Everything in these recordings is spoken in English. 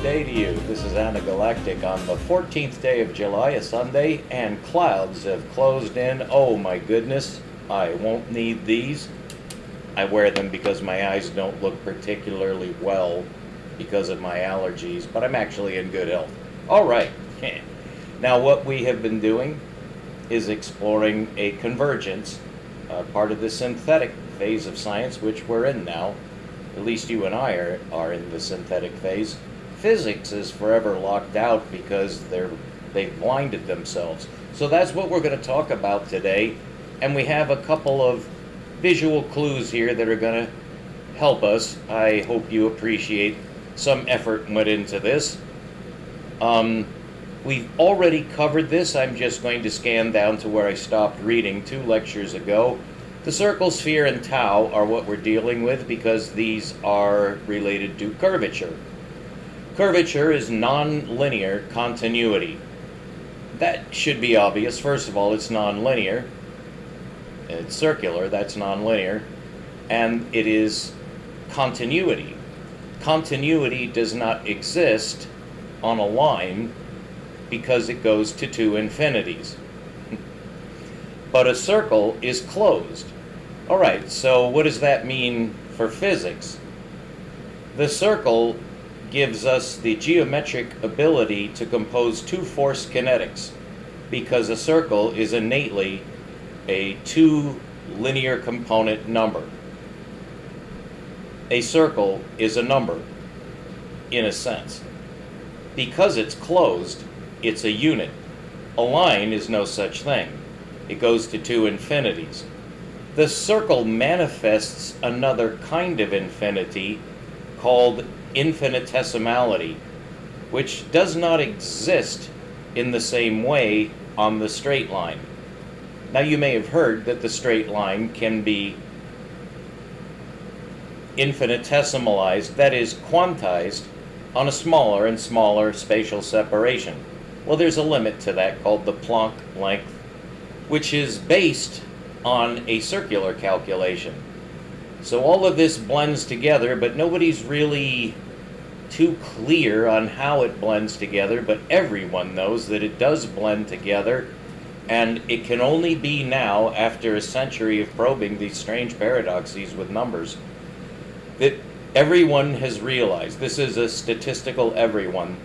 day to you. This is Anagalactic on the 14th day of July, a Sunday, and clouds have closed in. Oh my goodness, I won't need these. I wear them because my eyes don't look particularly well because of my allergies, but I'm actually in good health. All right. Now what we have been doing is exploring a convergence, part of the synthetic phase of science, which we're in now. At least you and I are in the synthetic phase. Physics is forever locked out because they've blinded themselves. So that's what we're going to talk about today. And we have a couple of visual clues here that are going to help us. I hope you appreciate some effort went into this. We've already covered this. I'm just going to scan down to where I stopped reading 2 lectures ago. The circle, sphere, and tau are what we're dealing with because these are related to curvature. Curvature is non-linear continuity. That should be obvious. First of all, it's non-linear. It's circular, that's non-linear. And it is continuity. Continuity does not exist on a line because it goes to 2 infinities. But a circle is closed. All right, so what does that mean for physics? The circle gives us the geometric ability to compose 2 force kinetics because a circle is innately a 2 linear component number. A circle is a number, in a sense. Because it's closed, it's a unit. A line is no such thing. It goes to 2 infinities. The circle manifests another kind of infinity called infinitesimality, which does not exist in the same way on the straight line. Now you may have heard that the straight line can be infinitesimalized, that is quantized, on a smaller and smaller spatial separation. Well, there's a limit to that called the Planck length, which is based on a circular calculation. So all of this blends together, but nobody's really too clear on how it blends together, but everyone knows that it does blend together, and it can only be now, after a century of probing these strange paradoxes with numbers, that everyone has realized, this is a statistical everyone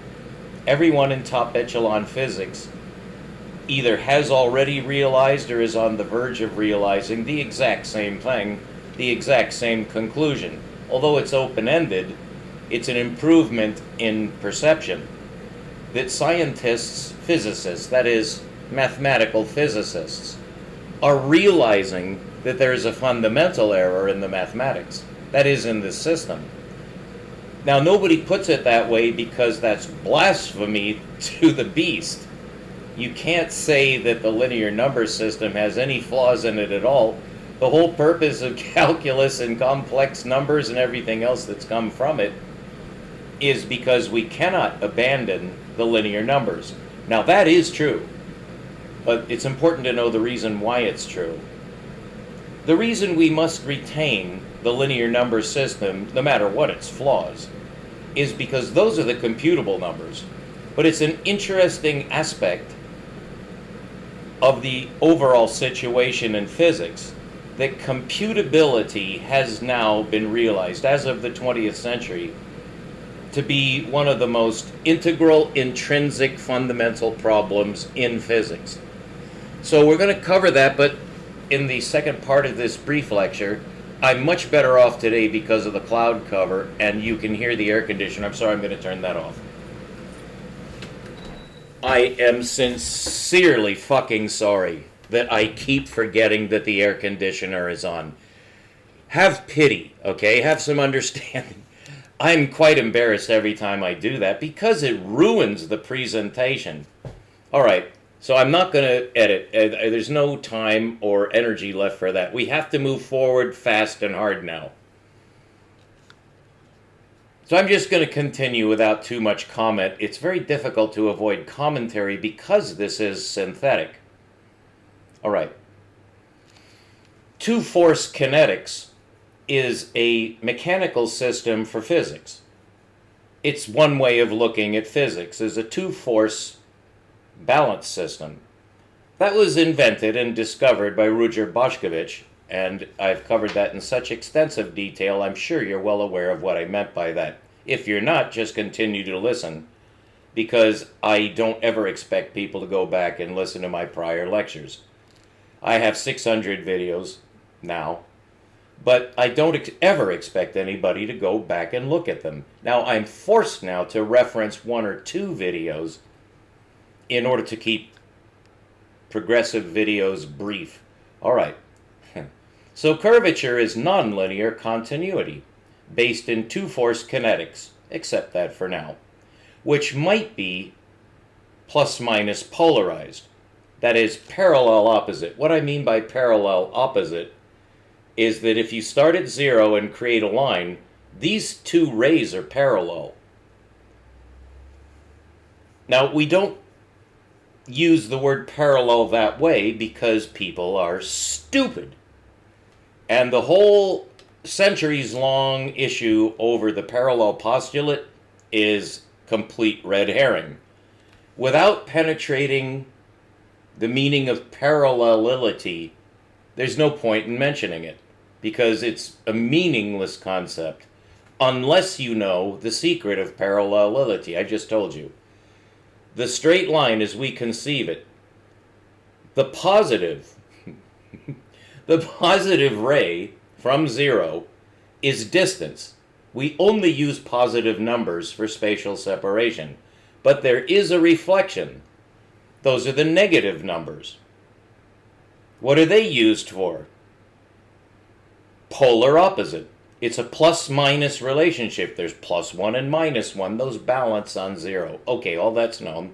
in top echelon physics either has already realized or is on the verge of realizing the exact same thing, the exact same conclusion. Although it's open-ended, it's an improvement in perception that scientists, physicists, that is, mathematical physicists, are realizing that there is a fundamental error in the mathematics, that is, in the system. Now, nobody puts it that way because that's blasphemy to the beast. You can't say that the linear number system has any flaws in it at all. The whole purpose of calculus and complex numbers and everything else that's come from it is because we cannot abandon the linear numbers. Now, that is true, but it's important to know the reason why it's true. The reason we must retain the linear number system, no matter what its flaws, is because those are the computable numbers. But it's an interesting aspect of the overall situation in physics that computability has now been realized, as of the 20th century, to be one of the most integral, intrinsic, fundamental problems in physics. So we're going to cover that, but in the second part of this brief lecture, I'm much better off today because of the cloud cover, and you can hear the air conditioner. I'm sorry, I'm going to turn that off. I am sincerely fucking sorry that I keep forgetting that the air conditioner is on. Have pity, okay? Have some understanding. I'm quite embarrassed every time I do that because it ruins the presentation. All right. So I'm not going to edit. There's no time or energy left for that. We have to move forward fast and hard now. So I'm just going to continue without too much comment. It's very difficult to avoid commentary because this is synthetic. All right. 2 force kinetics is a mechanical system for physics. It's one way of looking at physics as a two-force balance system. That was invented and discovered by Ruđer Bošković, and I've covered that in such extensive detail, I'm sure you're well aware of what I meant by that. If you're not, just continue to listen, because I don't ever expect people to go back and listen to my prior lectures. I have 600 videos now, but I don't ever expect anybody to go back and look at them. Now, I'm forced now to reference one or two videos in order to keep progressive videos brief. All right. So curvature is nonlinear continuity based in two-force kinetics, accept that for now, which might be plus-minus polarized. That is parallel opposite. What I mean by parallel opposite is that if you start at 0 and create a line, these two rays are parallel. Now, we don't use the word parallel that way because people are stupid. And the whole centuries-long issue over the parallel postulate is complete red herring. Without penetrating the meaning of parallelity, there's no point in mentioning it, because it's a meaningless concept unless you know the secret of parallelity. I just told you. The straight line as we conceive it, the positive ray from 0 is distance. We only use positive numbers for spatial separation, but there is a reflection. Those are the negative numbers. What are they used for? Polar opposite. It's a plus-minus relationship. There's +1 and -1. Those balance on 0. Okay, all that's known.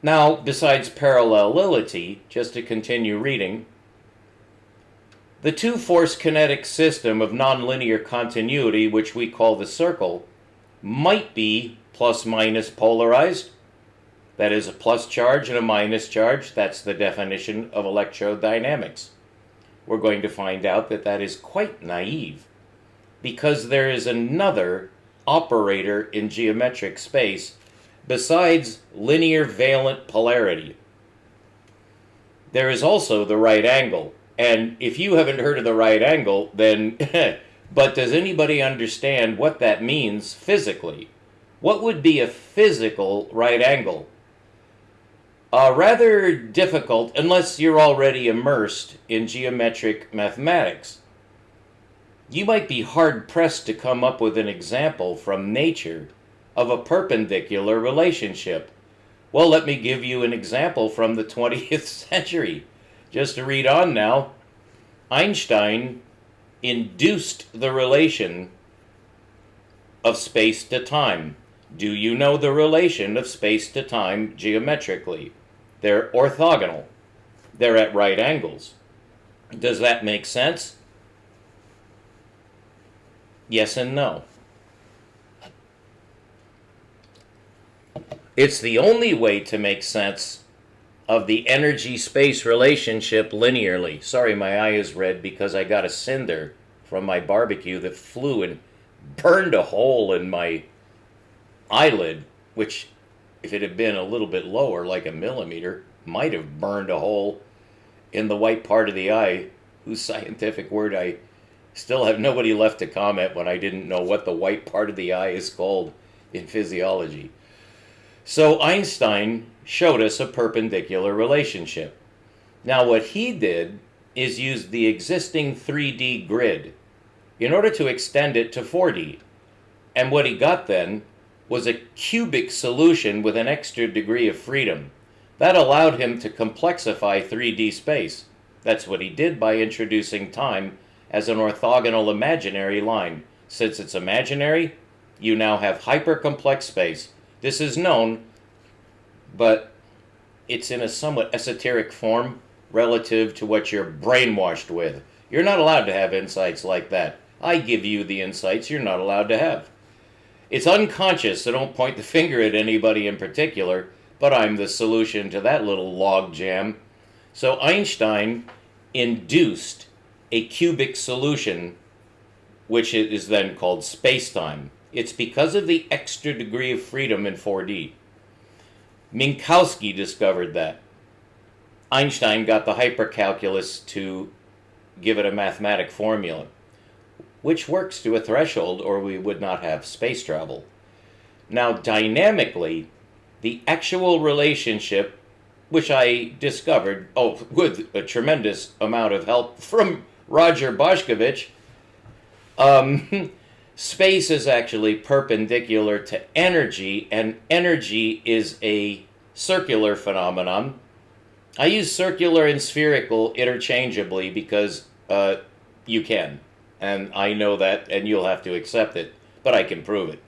Now, besides parallelity, just to continue reading, the two-force kinetic system of nonlinear continuity, which we call the circle, might be plus-minus polarized. That is a plus charge and a minus charge. That's the definition of electrodynamics. We're going to find out that that is quite naive, because there is another operator in geometric space besides linear valent polarity. There is also the right angle. And if you haven't heard of the right angle, then, but does anybody understand what that means physically? What would be a physical right angle? Rather difficult unless you're already immersed in geometric mathematics. You might be hard-pressed to come up with an example from nature of a perpendicular relationship. Well, let me give you an example from the 20th century. Just to read on now, Einstein induced the relation of space to time. Do you know the relation of space to time geometrically? They're orthogonal. They're at right angles. Does that make sense? Yes and no. It's the only way to make sense of the energy-space relationship linearly. Sorry, my eye is red because I got a cinder from my barbecue that flew and burned a hole in my eyelid, which, if it had been a little bit lower, like a millimeter, might have burned a hole in the white part of the eye, whose scientific word I still have nobody left to comment when I didn't know what the white part of the eye is called in physiology. So Einstein showed us a perpendicular relationship. Now what he did is use the existing 3D grid in order to extend it to 4D. And what he got then was a cubic solution with an extra degree of freedom. That allowed him to complexify 3D space. That's what he did by introducing time as an orthogonal imaginary line. Since it's imaginary, you now have hypercomplex space. This is known, but it's in a somewhat esoteric form relative to what you're brainwashed with. You're not allowed to have insights like that. I give you the insights you're not allowed to have. It's unconscious, so don't point the finger at anybody in particular, but I'm the solution to that little log jam. So Einstein induced a cubic solution, which is then called space-time. It's because of the extra degree of freedom in 4D. Minkowski discovered that. Einstein got the hypercalculus to give it a mathematic formula, which works to a threshold, or we would not have space travel. Now, dynamically, the actual relationship, which I discovered, with a tremendous amount of help from Roger Boschkovich, space is actually perpendicular to energy, and energy is a circular phenomenon. I use circular and spherical interchangeably because you can, and I know that, and you'll have to accept it, but I can prove it.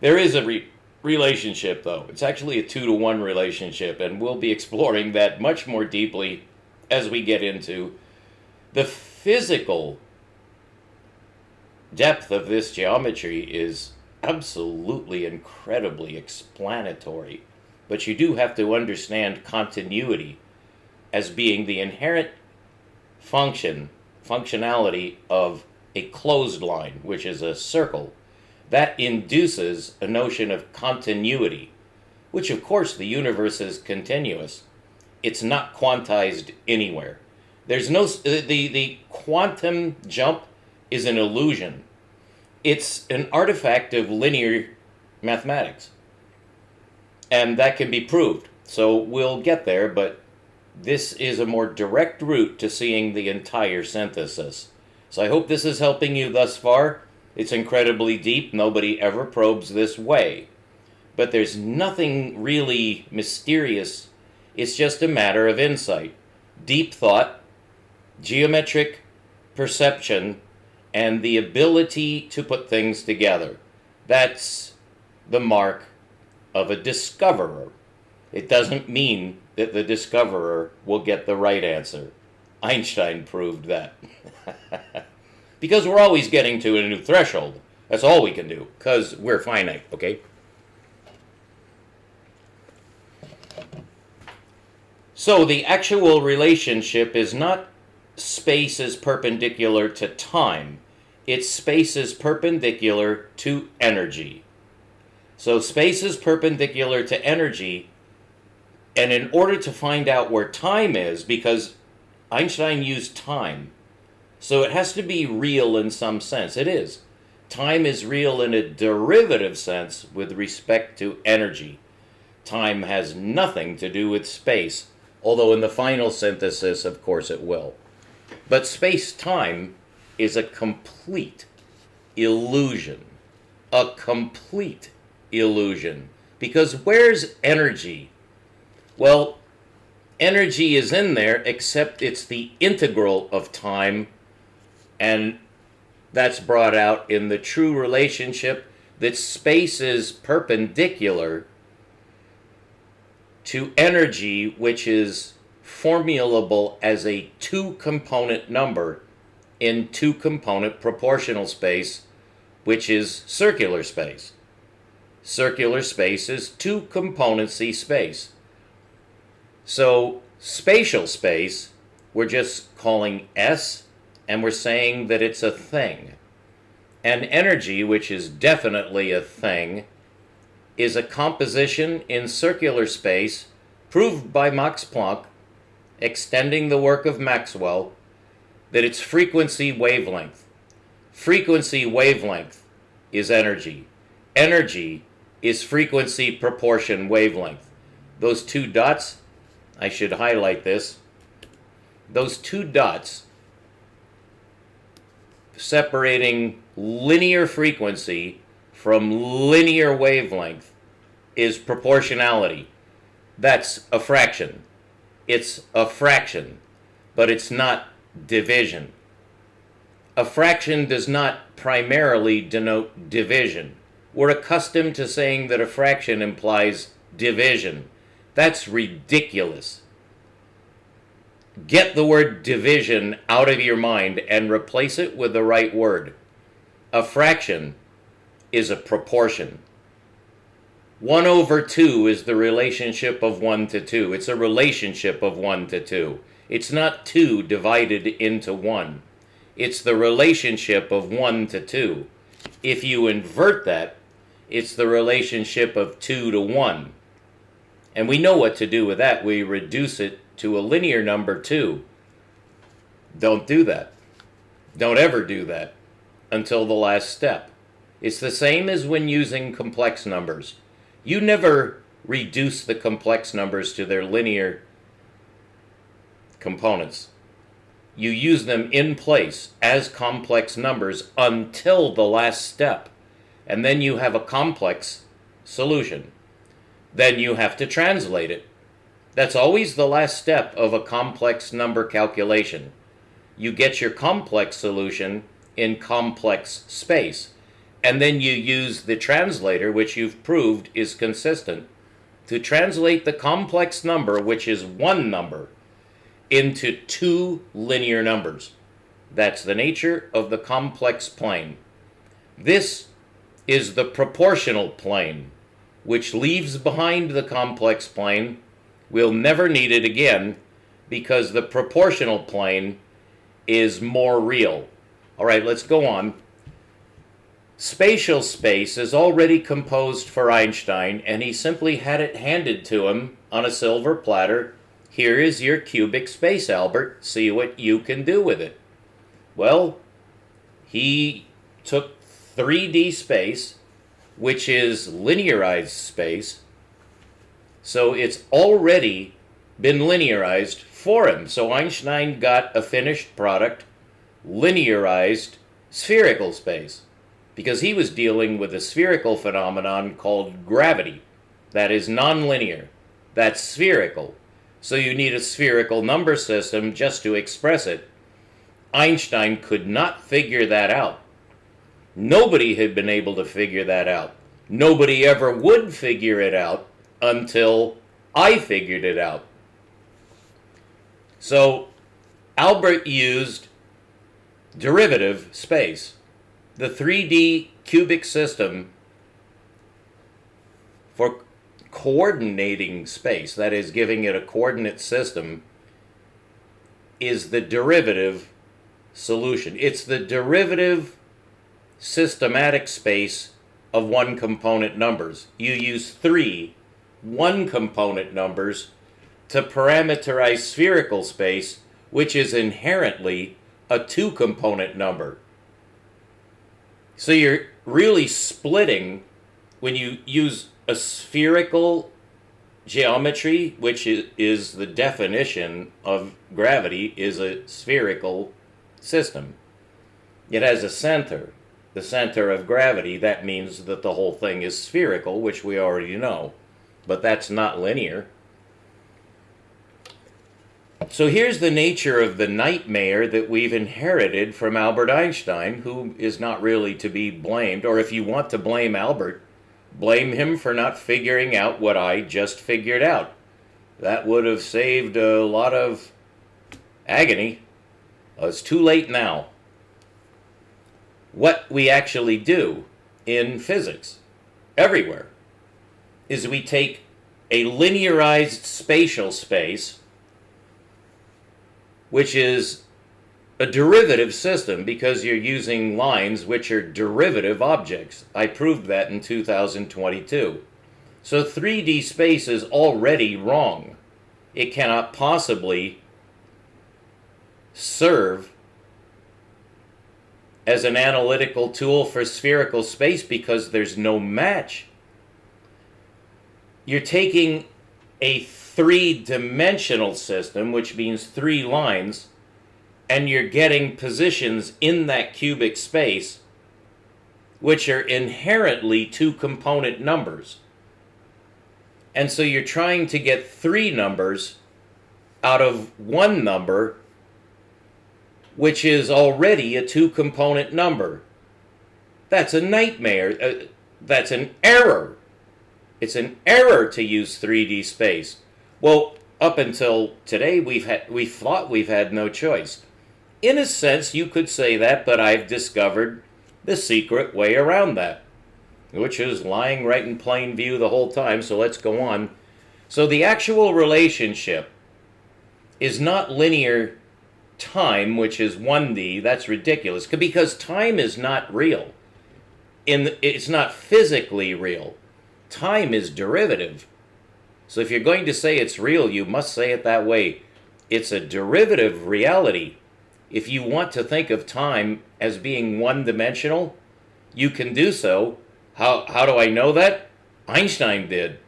There is a relationship, though. It's actually a 2-to-1 relationship, and we'll be exploring that much more deeply as we get into the physical depth of this geometry. Is absolutely incredibly explanatory, but you do have to understand continuity as being the inherent functionality of a closed line, which is a circle. That induces a notion of continuity, which of course the universe is continuous. It's not quantized anywhere. There's no, the quantum jump is an illusion. It's an artifact of linear mathematics. And that can be proved. So we'll get there, but this is a more direct route to seeing the entire synthesis. So I hope this is helping you thus far. It's incredibly deep. Nobody ever probes this way. But there's nothing really mysterious. It's just a matter of insight, deep thought, geometric perception, and the ability to put things together. That's the mark of a discoverer. It doesn't mean that the discoverer will get the right answer. Einstein proved that. Because we're always getting to a new threshold. That's all we can do, because we're finite, okay? So the actual relationship is not space is perpendicular to time. It's space is perpendicular to energy. So space is perpendicular to energy, and in order to find out where time is, because Einstein used time, so it has to be real in some sense. It is. Time is real in a derivative sense with respect to energy. Time has nothing to do with space, although in the final synthesis, of course, it will. But space-time is a complete illusion. A complete illusion. Because where's energy? Well, energy is in there, except it's the integral of time, and that's brought out in the true relationship that space is perpendicular to energy, which is formulable as a 2-component number in 2-component proportional space, which is circular space. Circular space is 2-componency space. So spatial space, we're just calling S, and we're saying that it's a thing. And energy, which is definitely a thing, is a composition in circular space proved by Max Planck, extending the work of Maxwell, that it's frequency wavelength. Frequency wavelength is energy. Energy is frequency proportion wavelength. Those 2 dots, I should highlight this, those 2 dots separating linear frequency from linear wavelength is proportionality. That's a fraction. It's a fraction, but it's not division. A fraction does not primarily denote division. We're accustomed to saying that a fraction implies division. That's ridiculous. Get the word division out of your mind and replace it with the right word. A fraction is a proportion. 1/2 is the relationship of 1 to 2. It's a relationship of 1 to 2. It's not 2 divided into 1. It's the relationship of 1 to 2. If you invert that, it's the relationship of 2 to 1. And we know what to do with that. We reduce it to a linear number 2. Don't do that. Don't ever do that until the last step. It's the same as when using complex numbers. You never reduce the complex numbers to their linear components. You use them in place as complex numbers until the last step. And then you have a complex solution. Then you have to translate it. That's always the last step of a complex number calculation. You get your complex solution in complex space. And then you use the translator, which you've proved is consistent, to translate the complex number, which is one number, into two linear numbers. That's the nature of the complex plane. This is the proportional plane, which leaves behind the complex plane. We'll never need it again because the proportional plane is more real. All right, let's go on. Spatial space is already composed for Einstein, and he simply had it handed to him on a silver platter. Here is your cubic space, Albert. See what you can do with it. Well, he took 3D space, which is linearized space, so it's already been linearized for him. So Einstein got a finished product, linearized spherical space, because he was dealing with a spherical phenomenon called gravity. That is nonlinear. That's spherical. So you need a spherical number system just to express it. Einstein could not figure that out. Nobody had been able to figure that out. Nobody ever would figure it out until I figured it out. So Albert used derivative space, the 3D cubic system, for coordinating space, that is, giving it a coordinate system, is the derivative solution. It's the derivative systematic space of one component numbers. You use three one component numbers to parameterize spherical space, which is inherently a two component number. So you're really splitting when you use a spherical geometry, which is the definition of gravity, is a spherical system. It has a center, the center of gravity. That means that the whole thing is spherical, which we already know, but that's not linear. So here's the nature of the nightmare that we've inherited from Albert Einstein, who is not really to be blamed. Or if you want to blame Albert, blame him for not figuring out what I just figured out. That would have saved a lot of agony. It's too late now. What we actually do in physics, everywhere, is we take a linearized spatial space, which is a derivative system because you're using lines which are derivative objects. I proved that in 2022. So 3D space is already wrong. It cannot possibly serve as an analytical tool for spherical space because there's no match. You're taking a three-dimensional system, which means three lines, and you're getting positions in that cubic space which are inherently two-component numbers. And so you're trying to get three numbers out of one number, which is already a two-component number. That's a nightmare. That's an error. It's an error to use 3D space. Well, up until today, we thought we've had no choice. In a sense, you could say that, but I've discovered the secret way around that, which is lying right in plain view the whole time, so let's go on. So the actual relationship is not linear time, which is 1D. That's ridiculous, because time is not real. it's not physically real. Time is derivative. So if you're going to say it's real, you must say it that way. It's a derivative reality. If you want to think of time as being one-dimensional, you can do so. How do I know that? Einstein did.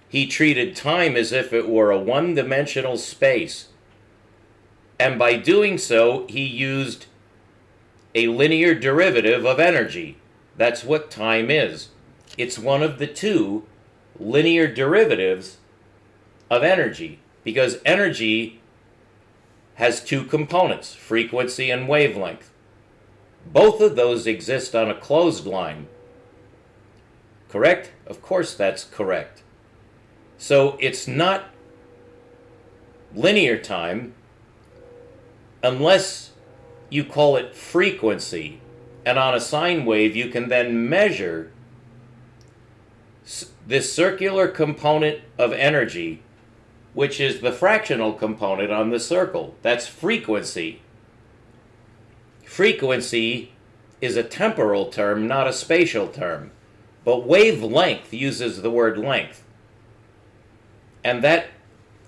He treated time as if it were a one-dimensional space. And by doing so, he used a linear derivative of energy. That's what time is. It's one of the two linear derivatives of energy, because energy has two components, frequency and wavelength. Both of those exist on a closed line. Correct? Of course that's correct. So it's not linear time unless you call it frequency. And on a sine wave, you can then measure this circular component of energy, which is the fractional component on the circle. That's frequency. Frequency is a temporal term, not a spatial term. But wavelength uses the word length. And that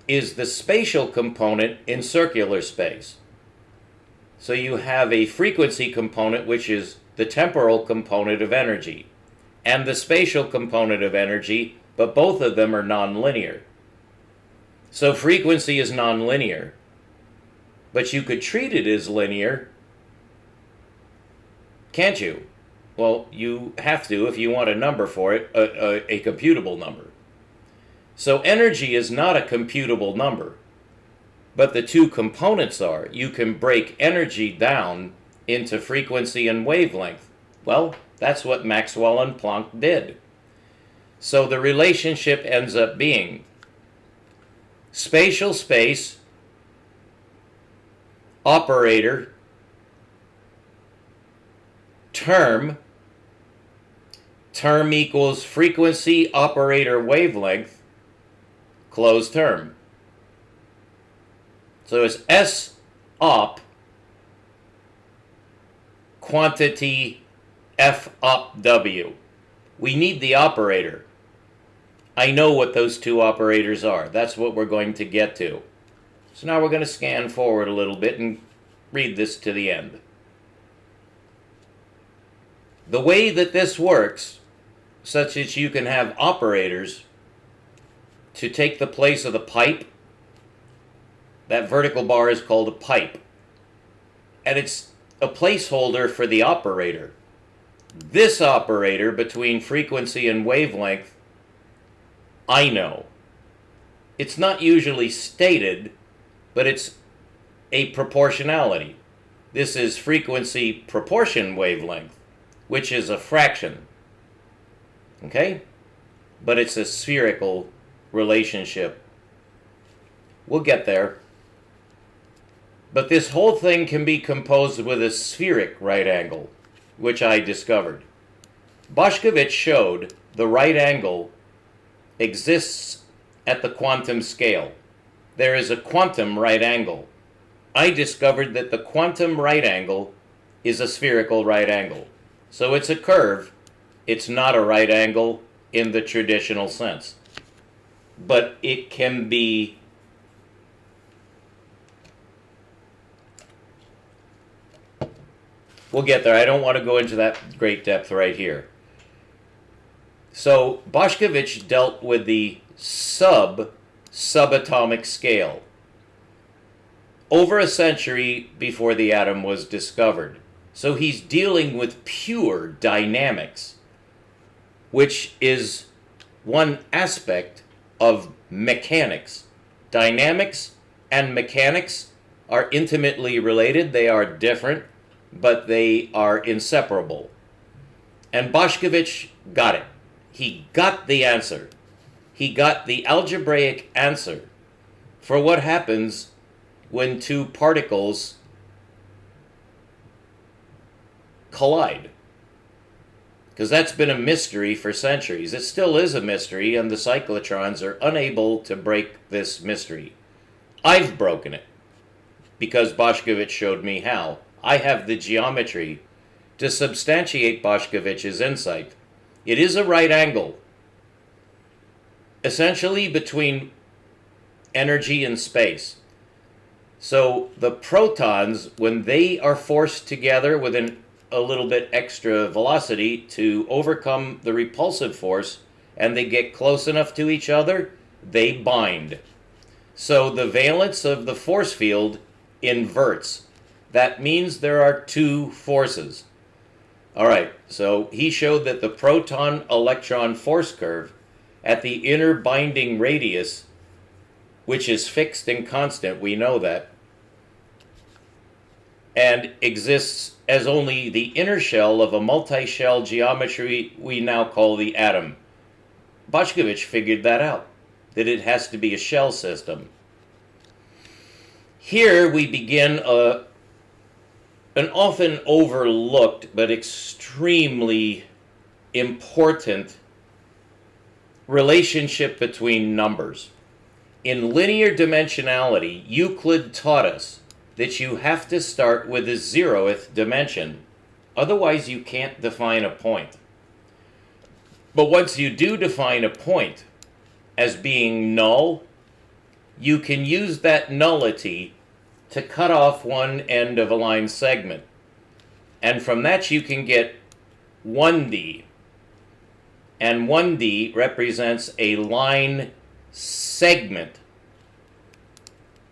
is the spatial component in circular space. So you have a frequency component, which is the temporal component of energy, and the spatial component of energy, but both of them are nonlinear. So frequency is nonlinear, but you could treat it as linear, can't you? Well, you have to if you want a number for it, a computable number. So energy is not a computable number, but the two components are. You can break energy down into frequency and wavelength. Well, that's what Maxwell and Planck did. So the relationship ends up being spatial space, operator, term equals frequency, operator, wavelength, closed term. So it's S op, quantity F op W. We need the operator. I know what those two operators are. That's what we're going to get to. So now we're going to scan forward a little bit and read this to the end. The way that this works, such that you can have operators to take the place of the pipe, that vertical bar is called a pipe. And it's a placeholder for the operator. This operator between frequency and wavelength, I know. It's not usually stated, but it's a proportionality. This is frequency proportion wavelength, which is a fraction. Okay? But it's a spherical relationship. We'll get there. But this whole thing can be composed with a spheric right angle, which I discovered. Bošković showed the right angle exists at the quantum scale. There is a quantum right angle. I discovered that the quantum right angle is a spherical right angle. So it's a curve. It's not a right angle in the traditional sense. But it can be we'll get there. I don't want to go into that great depth right here. So Bošković dealt with the subatomic scale over a century before the atom was discovered. So he's dealing with pure dynamics, which is one aspect of mechanics. Dynamics and mechanics are intimately related. They are different, but they are inseparable. And Bošković got it. He got the answer. He got the algebraic answer for what happens when two particles collide. Because that's been a mystery for centuries. It still is a mystery, and the cyclotrons are unable to break this mystery. I've broken it, because Bošković showed me how. I have the geometry to substantiate Bošković's insight. It is a right angle, essentially between energy and space. So the protons, when they are forced together with a little bit extra velocity to overcome the repulsive force, and they get close enough to each other, they bind. So the valence of the force field inverts. That means there are two forces. All right, so he showed that the proton-electron force curve at the inner binding radius, which is fixed and constant, we know that, and exists as only the inner shell of a multi-shell geometry we now call the atom. Bošković figured that out, that it has to be a shell system. Here we begin an often overlooked but extremely important relationship between numbers. In linear dimensionality, Euclid taught us that you have to start with a 0th dimension. Otherwise, you can't define a point. But once you do define a point as being null, you can use that nullity to cut off one end of a line segment. And from that you can get 1D. And 1D represents a line segment.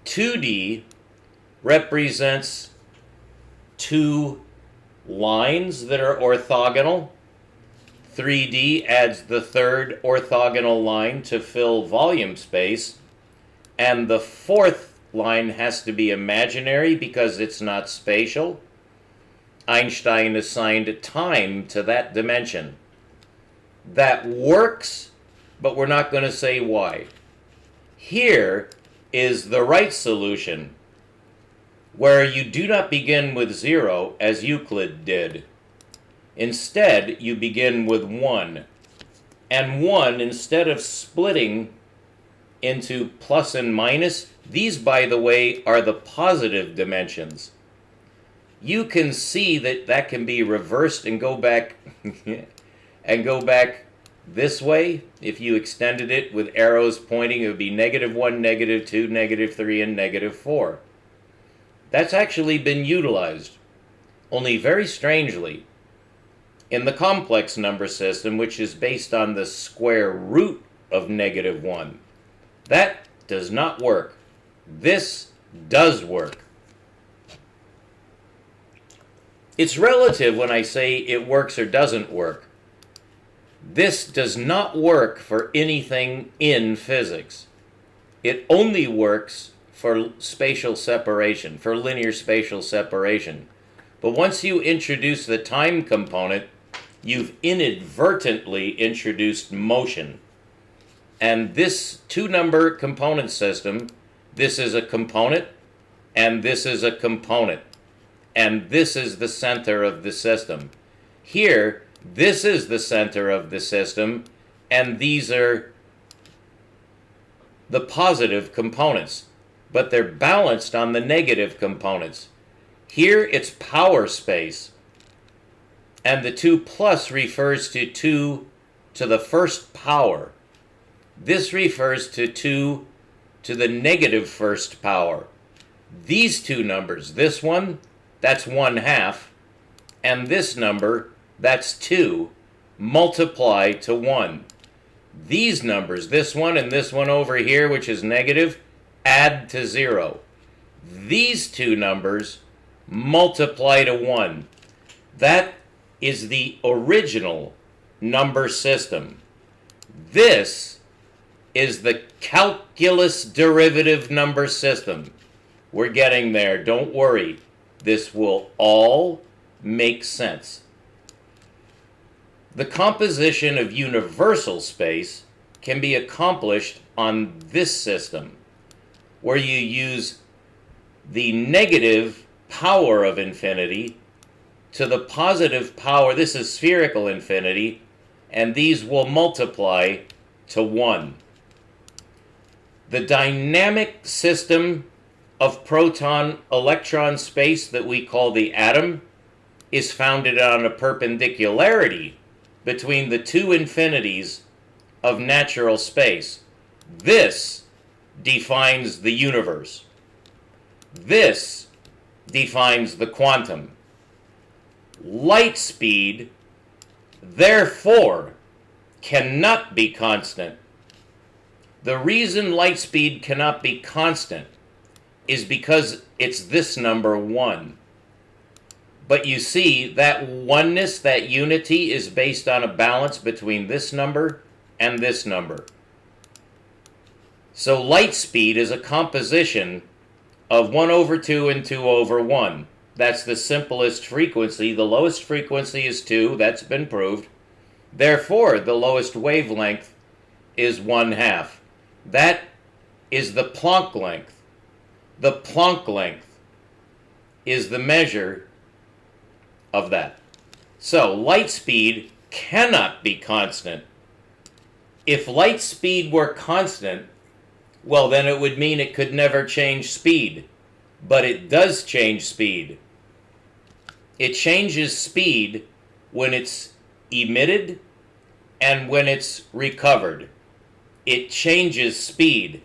2D represents two lines that are orthogonal. 3D adds the third orthogonal line to fill volume space. And the fourth line has to be imaginary because it's not spatial. Einstein assigned time to that dimension. That works, but we're not going to say why. Here is the right solution, where you do not begin with 0 as Euclid did. Instead, you begin with 1. And 1, instead of splitting into plus and minus, these, by the way, are the positive dimensions. You can see that that can be reversed and go back and go back this way. If you extended it with arrows pointing, it would be -1, -2, -3, and -4. That's actually been utilized, only very strangely, in the complex number system, which is based on the square root of -1. That does not work. This does work. It's relative when I say it works or doesn't work. This does not work for anything in physics. It only works for spatial separation, for linear spatial separation. But once you introduce the time component, you've inadvertently introduced motion. And this two-number component system, this is a component, and this is a component. And this is the center of the system. Here, this is the center of the system, and these are the positive components, but they're balanced on the negative components. Here, it's power space, and the 2 plus refers to 2 to the first power. This refers to 2 to the negative first power. These two numbers, this one, that's 1/2, and this number, that's 2, multiply to 1. These numbers, this one and this one over here, which is negative, add to 0. These two numbers multiply to 1. That is the original number system. This is the calculus derivative number system. We're getting there, don't worry. This will all make sense. The composition of universal space can be accomplished on this system, where you use the negative power of infinity to the positive power, this is spherical infinity, and these will multiply to 1. The dynamic system of proton-electron space that we call the atom is founded on a perpendicularity between the two infinities of natural space. This defines the universe. This defines the quantum. Light speed, therefore, cannot be constant. The reason light speed cannot be constant is because it's this number 1. But you see, that oneness, that unity, is based on a balance between this number and this number. So light speed is a composition of 1 over 2 and 2 over 1. That's the simplest frequency. The lowest frequency is 2. That's been proved. Therefore, the lowest wavelength is 1/2. That is the Planck length. The Planck length is the measure of that. So light speed cannot be constant. If light speed were constant, well, then it would mean it could never change speed. But it does change speed. It changes speed when it's emitted and when it's recovered. It changes speed.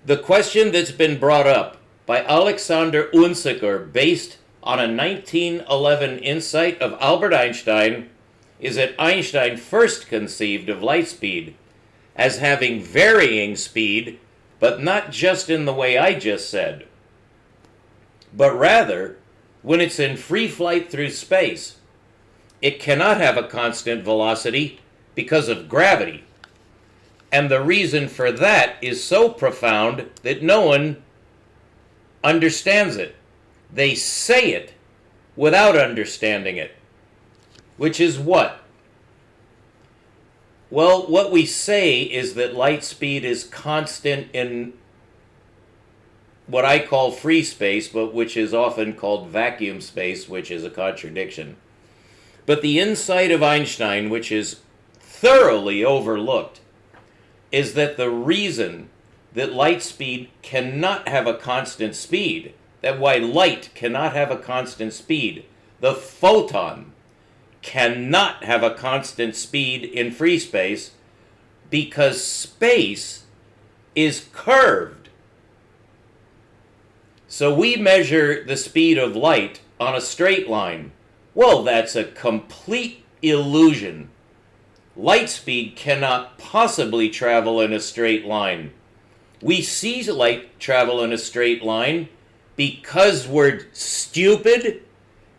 The question that's been brought up by Alexander Unziker, based on a 1911 insight of Albert Einstein, is that Einstein first conceived of light speed as having varying speed, but not just in the way I just said, but rather when it's in free flight through space. It cannot have a constant velocity because of gravity. And the reason for that is so profound that no one understands it. They say it without understanding it. Which is what? Well, what we say is that light speed is constant in what I call free space, but which is often called vacuum space, which is a contradiction. But the insight of Einstein, which is thoroughly overlooked, is that the reason that light speed cannot have a constant speed, that why light cannot have a constant speed, the photon cannot have a constant speed in free space, because space is curved. So we measure the speed of light on a straight line. Well, that's a complete illusion. Light speed cannot possibly travel in a straight line. We see light travel in a straight line because we're stupid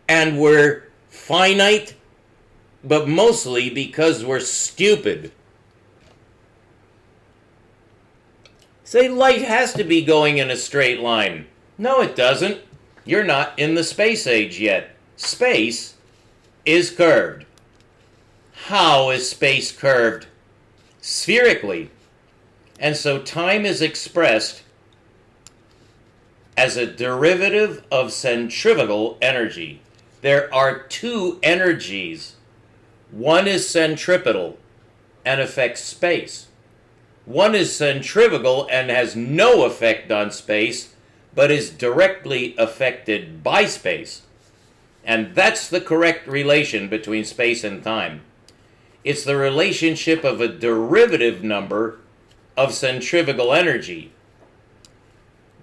and we're finite, but mostly because we're stupid. Say light has to be going in a straight line. No, it doesn't. You're not in the space age yet. Space is curved. How is space curved? Spherically. And so time is expressed as a derivative of centrifugal energy. There are two energies. One is centripetal and affects space. One is centrifugal and has no effect on space, but is directly affected by space. And that's the correct relation between space and time. It's the relationship of a derivative number of centrifugal energy.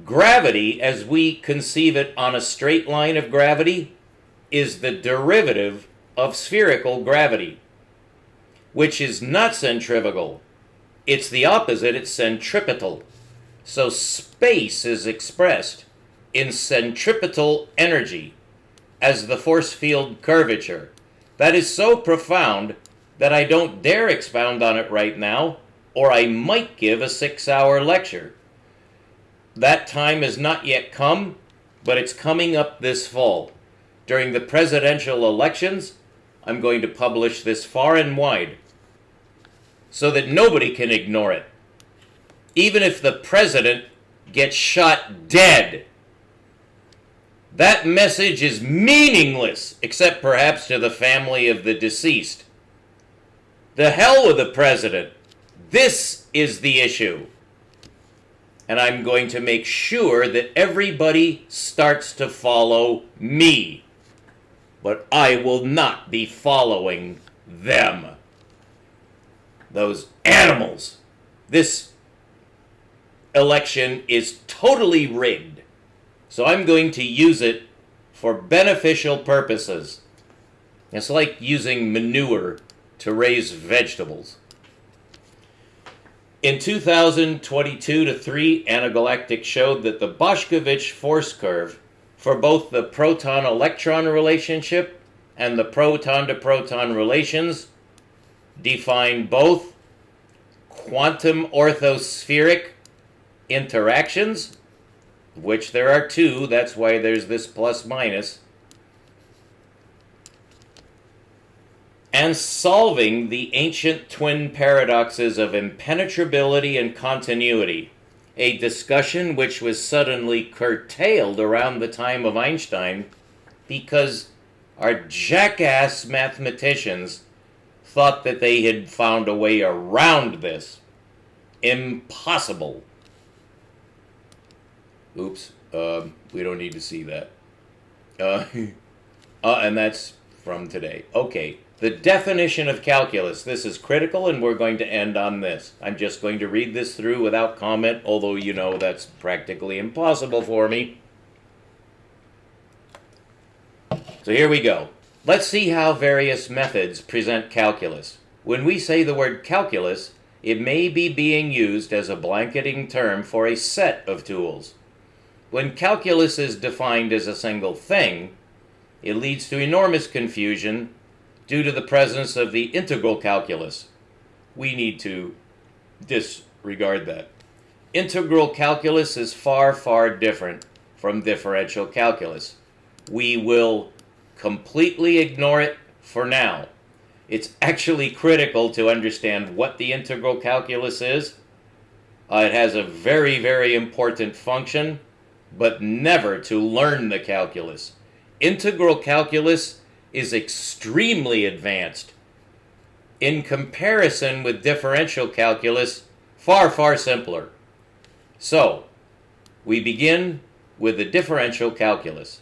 Gravity, as we conceive it on a straight line of gravity, is the derivative of spherical gravity, which is not centrifugal. It's the opposite, it's centripetal. So space is expressed in centripetal energy as the force field curvature. That is so profound that I don't dare expound on it right now, or I might give a 6-hour lecture. That time has not yet come, but it's coming up this fall. During the presidential elections, I'm going to publish this far and wide so that nobody can ignore it. Even if the president gets shot dead, that message is meaningless, except perhaps to the family of the deceased. The hell with the president. This is the issue. And I'm going to make sure that everybody starts to follow me. but I will not be following them. Those animals. This election is totally rigged, so I'm going to use it for beneficial purposes. It's like using manure to raise vegetables. In 2022-3, Anagalactic showed that the Boshkovich force curve for both the proton-electron relationship and the proton-to-proton relations define both quantum orthospheric interactions, which there are two, that's why there's this plus minus, and solving the ancient twin paradoxes of impenetrability and continuity, a discussion which was suddenly curtailed around the time of Einstein because our jackass mathematicians thought that they had found a way around this. Impossible. Oops, we don't need to see that. And that's from today. Okay. The definition of calculus. This is critical, and we're going to end on this. I'm just going to read this through without comment, although you know that's practically impossible for me. So here we go. Let's see how various methods present calculus. When we say the word calculus, it may be being used as a blanketing term for a set of tools. When calculus is defined as a single thing, it leads to enormous confusion due to the presence of the integral calculus. We need to disregard that. Integral calculus is far, far different from differential calculus. We will completely ignore it for now. It's actually critical to understand what the integral calculus is. It has a very, very important function, but never to learn the calculus. Integral calculus is extremely advanced. In comparison with differential calculus, far, far simpler. So, we begin with the differential calculus.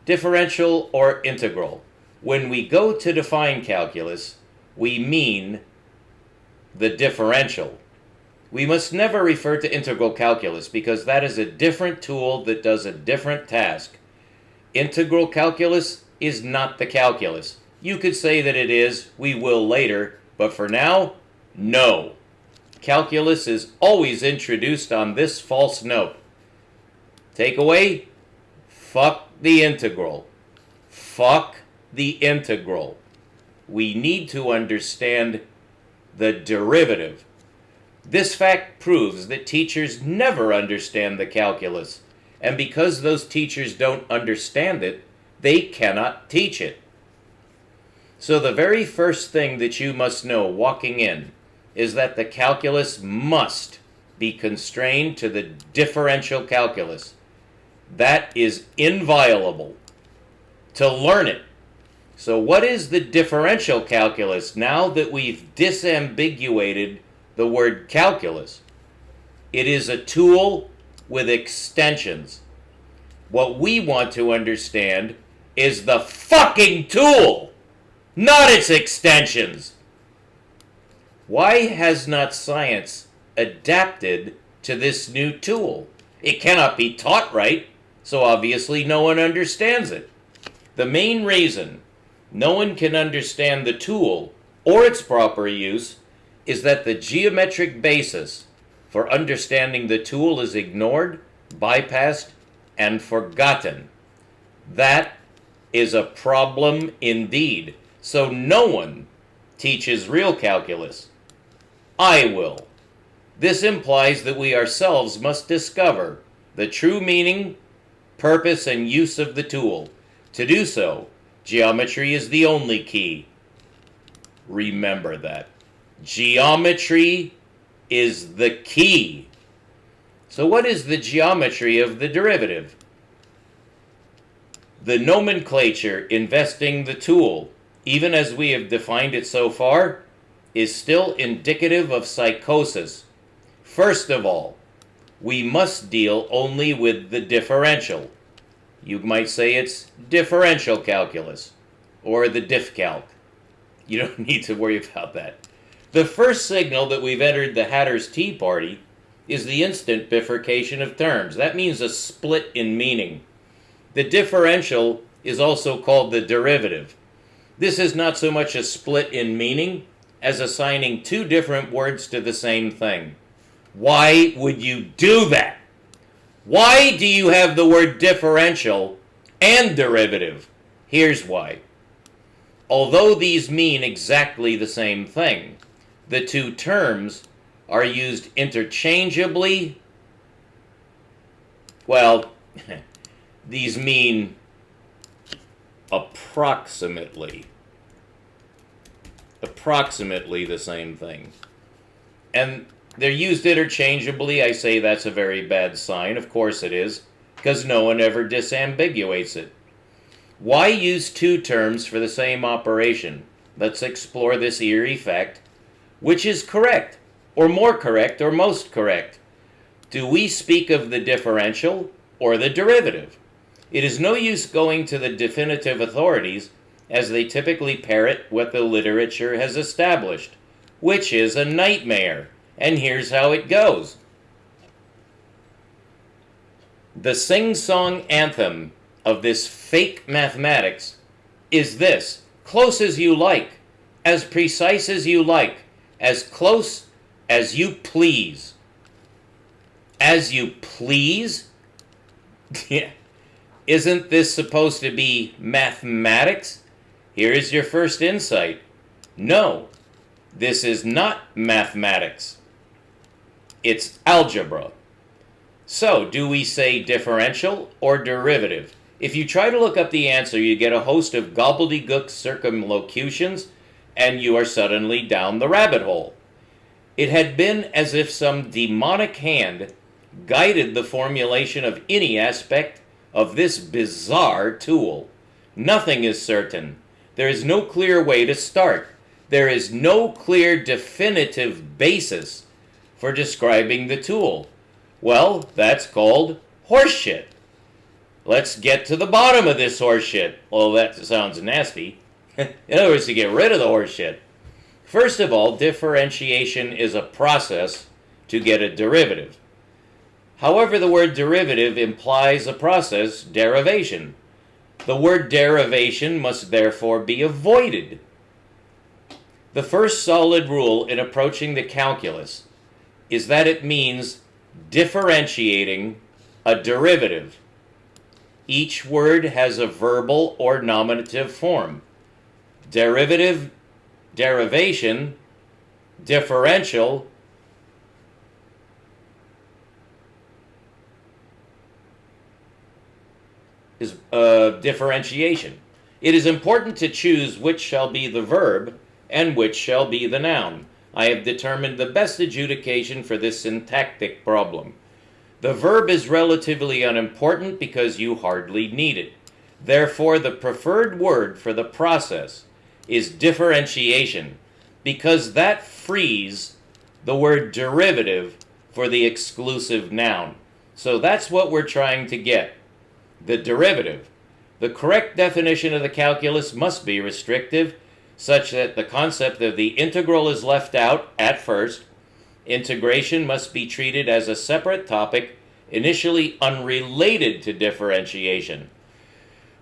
Differential or integral. When we go to define calculus, we mean the differential. We must never refer to integral calculus because that is a different tool that does a different task. Integral calculus is not the calculus. You could say that it is, we will later, but for now, no. Calculus is always introduced on this false note. Takeaway, fuck the integral. Fuck the integral. We need to understand the derivative. This fact proves that teachers never understand the calculus, and because those teachers don't understand it, they cannot teach it. So the very first thing that you must know walking in is that the calculus must be constrained to the differential calculus. That is inviolable. To learn it. So what is the differential calculus now that we've disambiguated the word calculus? It is a tool with extensions. What we want to understand is the fucking tool, not its extensions. Why has not science adapted to this new tool? It cannot be taught right, so obviously no one understands it. The main reason no one can understand the tool or its proper use is that the geometric basis for understanding the tool is ignored, bypassed, and forgotten. That is a problem indeed. So no one teaches real calculus. I will. This implies that we ourselves must discover the true meaning, purpose, and use of the tool. To do so, geometry is the only key. Remember that. Geometry is the key. So what is the geometry of the derivative? The nomenclature investing the tool, even as we have defined it so far, is still indicative of psychosis. First of all, we must deal only with the differential. You might say it's differential calculus, or the diff calc. You don't need to worry about that. The first signal that we've entered the Hatter's Tea Party is the instant bifurcation of terms. That means a split in meaning. The differential is also called the derivative. This is not so much a split in meaning as assigning two different words to the same thing. Why would you do that? Why do you have the word differential and derivative? Here's why. Although these mean exactly the same thing, the two terms are used interchangeably. Well, these mean approximately the same thing. And they're used interchangeably. I say that's a very bad sign. Of course it is, because no one ever disambiguates it. Why use two terms for the same operation? Let's explore this eerie fact. Which is correct, or more correct, or most correct? Do we speak of the differential or the derivative? It is no use going to the definitive authorities, as they typically parrot what the literature has established, which is a nightmare. And here's how it goes. The sing-song anthem of this fake mathematics is this: close as you like, as precise as you like, as close as you please. As you please? Isn't this supposed to be mathematics? Here is your first insight. No, this is not mathematics. It's algebra. So, do we say differential or derivative? If you try to look up the answer, you get a host of gobbledygook circumlocutions, and you are suddenly down the rabbit hole. It had been as if some demonic hand guided the formulation of any aspect of this bizarre tool. Nothing is certain. There is no clear way to start. There is no clear definitive basis for describing the tool. Well, that's called horseshit. Let's get to the bottom of this horseshit. Well, that sounds nasty. In other words, to get rid of the horseshit. First of all, differentiation is a process to get a derivative. However, the word derivative implies a process, derivation. The word derivation must therefore be avoided. The first solid rule in approaching the calculus is that it means differentiating a derivative. Each word has a verbal or nominative form. Derivative, derivation, differential, is differentiation. It is important to choose which shall be the verb and which shall be the noun. I have determined the best adjudication for this syntactic problem. The verb is relatively unimportant because you hardly need it. Therefore, the preferred word for the process is differentiation, because that frees the word derivative for the exclusive noun. So that's what we're trying to get. The derivative. The correct definition of the calculus must be restrictive, such that the concept of the integral is left out at first. Integration must be treated as a separate topic, initially unrelated to differentiation.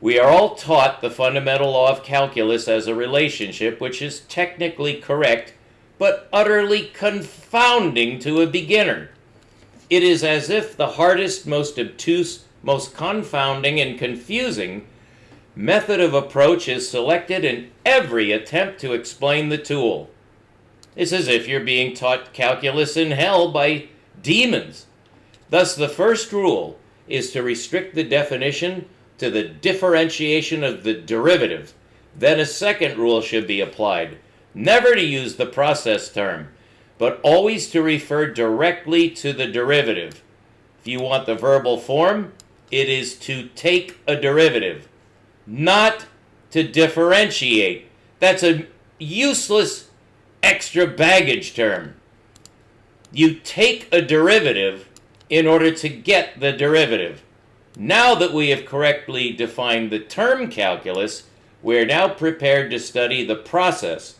We are all taught the fundamental law of calculus as a relationship, which is technically correct, but utterly confounding to a beginner. It is as if the hardest, most obtuse, most confounding and confusing method of approach is selected in every attempt to explain the tool. It's as if you're being taught calculus in hell by demons. Thus, the first rule is to restrict the definition to the differentiation of the derivative. Then a second rule should be applied. Never to use the process term, but always to refer directly to the derivative. If you want the verbal form, it is to take a derivative, not to differentiate. That's a useless extra baggage term. You take a derivative in order to get the derivative, Now that we have correctly defined the term calculus, we are now prepared to study the process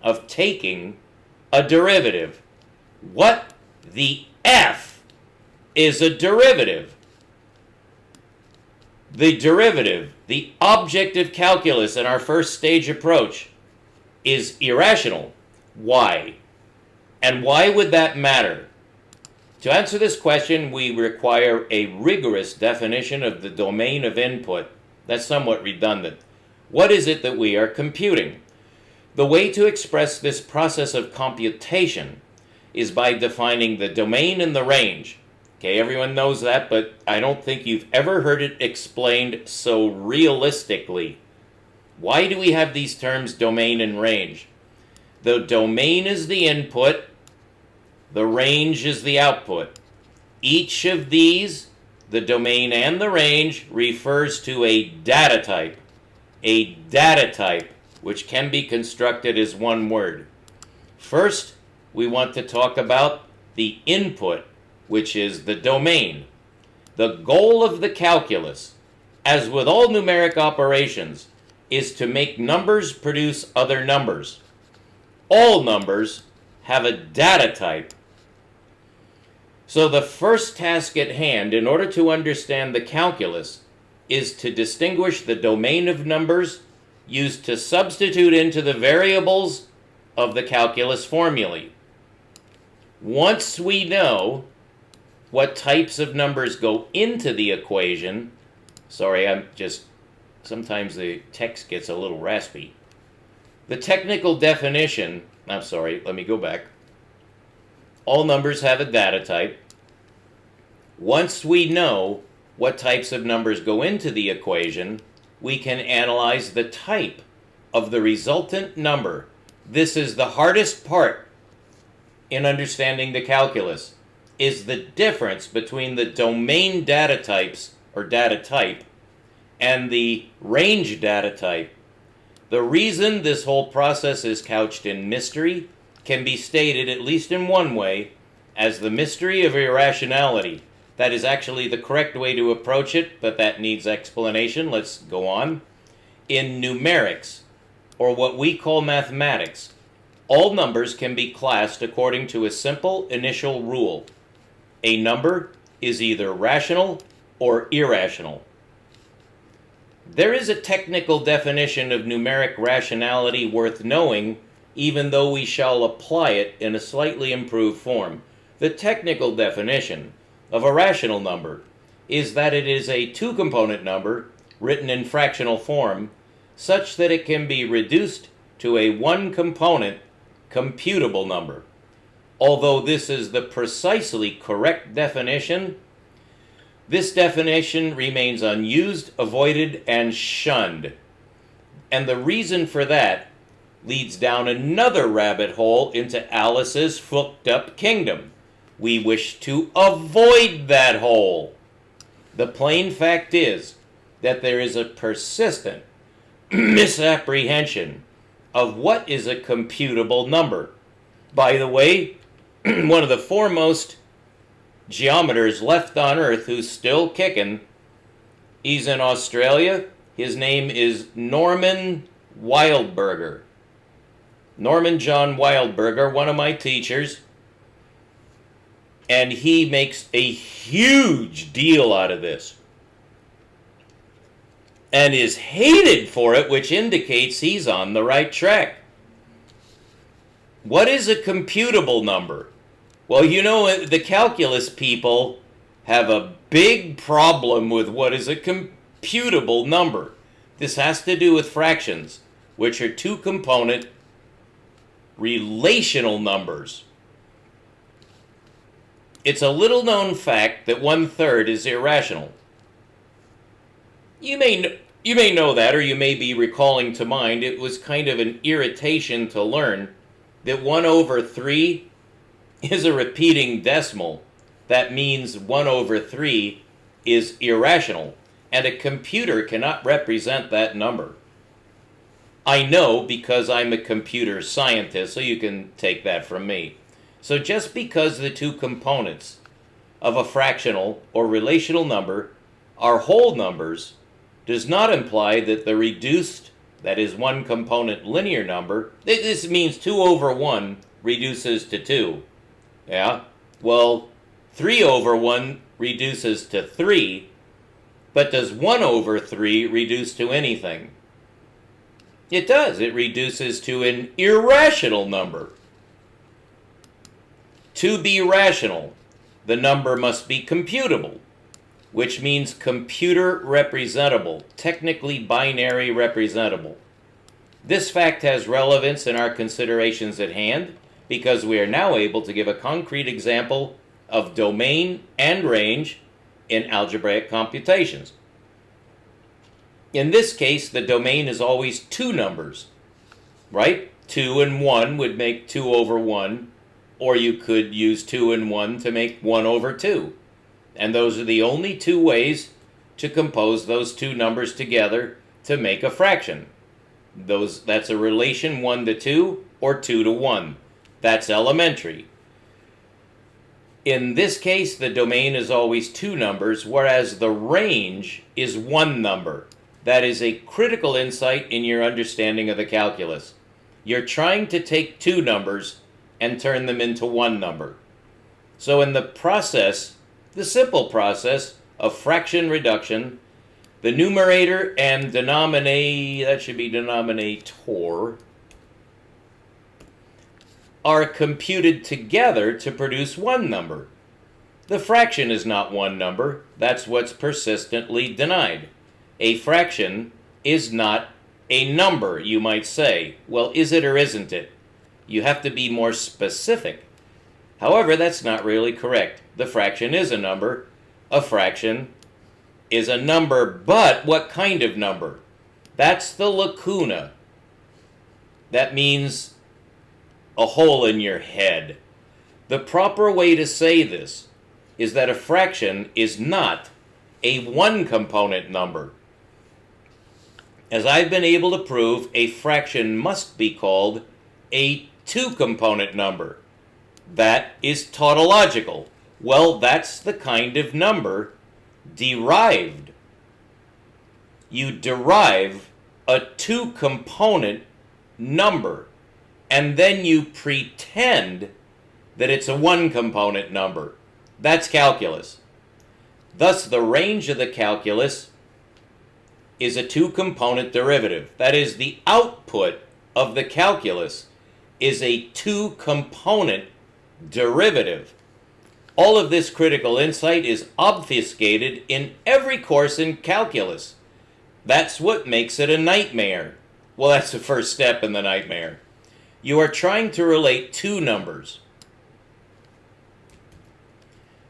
of taking a derivative. What the F is a derivative? The derivative, the object of calculus in our first stage approach, is irrational. Why? And why would that matter? To answer this question, we require a rigorous definition of the domain of input. That's somewhat redundant. What is it that we are computing? The way to express this process of computation is by defining the domain and the range. Okay, everyone knows that, but I don't think you've ever heard it explained so realistically. Why do we have these terms domain and range? The domain is the input, the range is the output. Each of these, the domain and the range, refers to a data type. A data type, which can be constructed as one word. First, we want to talk about the input, which is the domain. The goal of the calculus, as with all numeric operations, is to make numbers produce other numbers. All numbers have a data type. So the first task at hand, in order to understand the calculus, is to distinguish the domain of numbers used to substitute into the variables of the calculus formulae. Once we know what types of numbers go into the equation, sometimes the text gets a little raspy. The technical definition, let me go back. All numbers have a data type. Once we know what types of numbers go into the equation, we can analyze the type of the resultant number. This is the hardest part in understanding the calculus, is the difference between the domain data types, or data type, and the range data type. The reason this whole process is couched in mystery can be stated, at least in one way, as the mystery of irrationality. That is actually the correct way to approach it, but that needs explanation. Let's go on. In numerics, or what we call mathematics, all numbers can be classed according to a simple initial rule. A number is either rational or irrational. There is a technical definition of numeric rationality worth knowing, even though we shall apply it in a slightly improved form. The technical definition of a rational number is that it is a two-component number written in fractional form, such that it can be reduced to a one-component computable number. Although this is the precisely correct definition, this definition remains unused, avoided, and shunned. And the reason for that leads down another rabbit hole into Alice's fucked-up kingdom. We wish to avoid that hole. The plain fact is that there is a persistent misapprehension of what is a computable number. By the way, one of the foremost geometers left on Earth who's still kicking, he's in Australia. His name is Norman Wildberger. Norman John Wildberger, one of my teachers. And he makes a huge deal out of this and is hated for it, which indicates he's on the right track. What is a computable number? Well, you know, the calculus people have a big problem with what is a computable number. This has to do with fractions, which are two-component relational numbers. It's a little-known fact that 1/3 is irrational. You may know that, or you may be recalling to mind, it was kind of an irritation to learn that 1/3 is a repeating decimal. That means 1/3 is irrational, and a computer cannot represent that number. I know because I'm a computer scientist, so you can take that from me. So just because the two components of a fractional or relational number are whole numbers does not imply that the reduced, that is one component linear number, this means 2 over 1 reduces to 2. Yeah? Well, 3 over 1 reduces to 3, but does 1 over 3 reduce to anything? It does. It reduces to an irrational number. To be rational, the number must be computable, which means computer representable, technically binary representable. This fact has relevance in our considerations at hand because we are now able to give a concrete example of domain and range in algebraic computations. In this case, the domain is always 2 numbers, right? 2 and 1 would make 2 over 1, or you could use 2 and 1 to make 1 over 2. And those are the only 2 ways to compose those 2 numbers together to make a fraction. That's a relation 1 to 2 or 2 to 1. That's elementary. In this case, the domain is always 2 numbers, whereas the range is 1 number. That is a critical insight in your understanding of the calculus. You're trying to take 2 numbers and turn them into 1 number. So in the process, the simple process of fraction reduction, the numerator and denominator, that should be denominator, are computed together to produce 1 number. The fraction is not 1 number. That's what's persistently denied. A fraction is not a number, you might say. Well, is it or isn't it? You have to be more specific. However, that's not really correct. The fraction is a number. A fraction is a number, but what kind of number? That's the lacuna. That means a hole in your head. The proper way to say this is that a fraction is not a 1-component number. As I've been able to prove, a fraction must be called a 2-component number. That is tautological. Well, that's the kind of number derived. You derive a 2-component number, and then you pretend that it's a 1-component number. That's calculus. Thus, the range of the calculus is a 2-component derivative. That is, the output of the calculus is a 2-component derivative. All of this critical insight is obfuscated in every course in calculus. That's what makes it a nightmare. Well, that's the first step in the nightmare. You are trying to relate 2 numbers.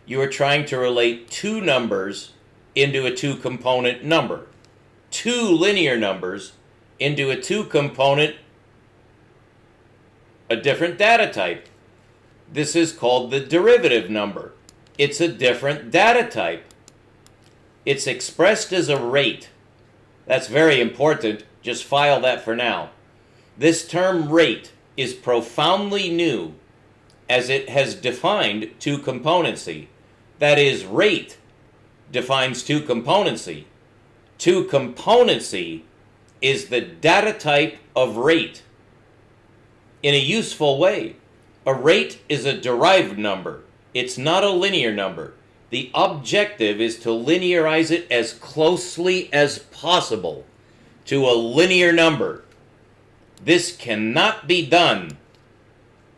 You are trying to relate 2 numbers into a 2-component number. 2 linear numbers into a 2-component, a different data type. This is called the derivative number. It's a different data type. It's expressed as a rate. That's very important. Just file that for now. This term rate is profoundly new as it has defined 2-componency. That is, rate defines 2-componency. 2-componency is the data type of rate. In a useful way, a rate is a derived number. It's not a linear number. The objective is to linearize it as closely as possible to a linear number. This cannot be done.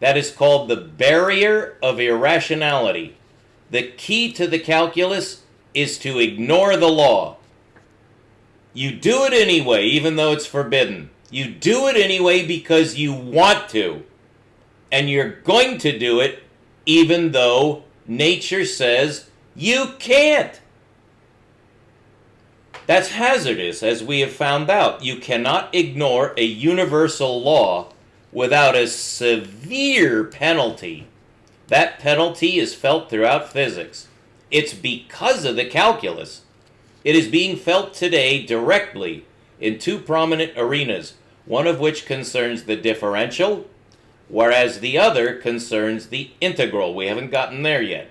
That is called the barrier of irrationality. The key to the calculus is to ignore the law. You do it anyway, even though it's forbidden. You do it anyway because you want to. And you're going to do it even though nature says you can't. That's hazardous, as we have found out. You cannot ignore a universal law without a severe penalty. That penalty is felt throughout physics. It's because of the calculus. It is being felt today directly in 2 prominent arenas, one of which concerns the differential, whereas the other concerns the integral. We haven't gotten there yet.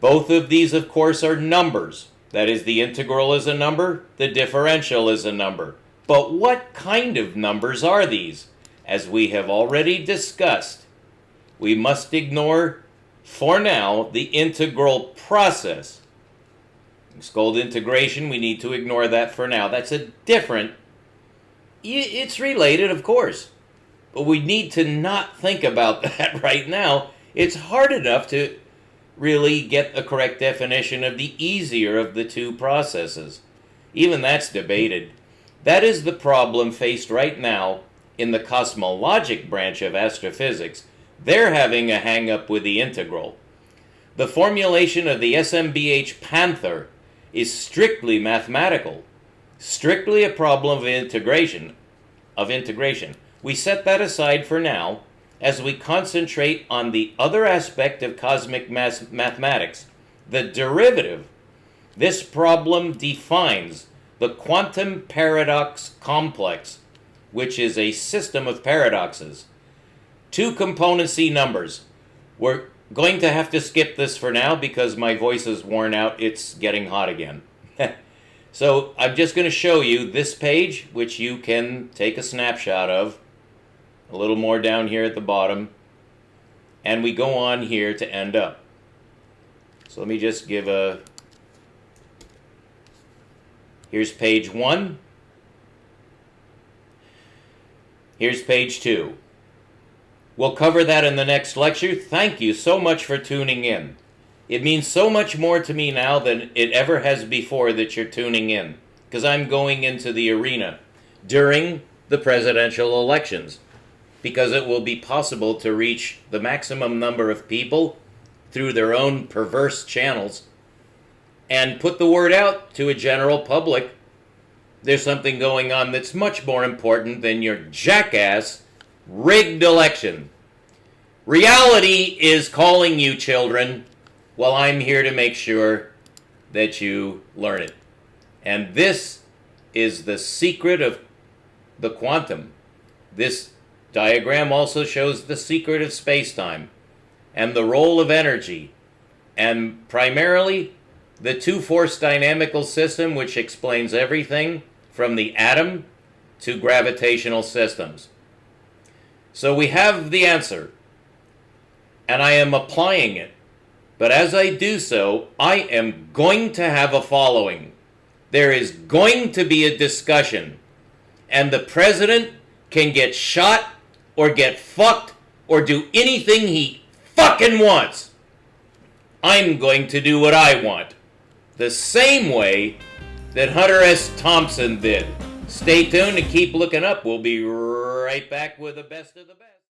Both of these, of course, are numbers. That is, the integral is a number, the differential is a number. But what kind of numbers are these? As we have already discussed, we must ignore, for now, the integral process. It's called integration. We need to ignore that for now. That's a different... It's related, of course. But we need to not think about that right now. It's hard enough to really get a correct definition of the easier of the two processes. Even that's debated. That is the problem faced right now in the cosmologic branch of astrophysics. They're having a hang-up with the integral. The formulation of the SMBH Panther is strictly mathematical, strictly a problem of integration. We set that aside for now as we concentrate on the other aspect of cosmic mathematics, the derivative. This problem defines the quantum paradox complex, which is a system of paradoxes. Two componency numbers. We're going to have to skip this for now because my voice is worn out. It's getting hot again. So I'm just going to show you this page, which you can take a snapshot of. A little more down here at the bottom. And we go on here to end up. So let me just give a... Here's page 1. Here's page 2. We'll cover that in the next lecture. Thank you so much for tuning in. It means so much more to me now than it ever has before that you're tuning in, because I'm going into the arena during the presidential elections, because it will be possible to reach the maximum number of people through their own perverse channels and put the word out to a general public. There's something going on that's much more important than your jackass rigged election. Reality is calling you, children. Well, I'm here to make sure that you learn it. And this is the secret of the quantum. This diagram also shows the secret of space-time and the role of energy, and primarily the two-force dynamical system, which explains everything from the atom to gravitational systems. So we have the answer, and I am applying it. But as I do so, I am going to have a following. There is going to be a discussion, and the president can get shot or get fucked or do anything he fucking wants. I'm going to do what I want, the same way that Hunter S. Thompson did. Stay tuned and keep looking up. We'll be right back with the best of the best.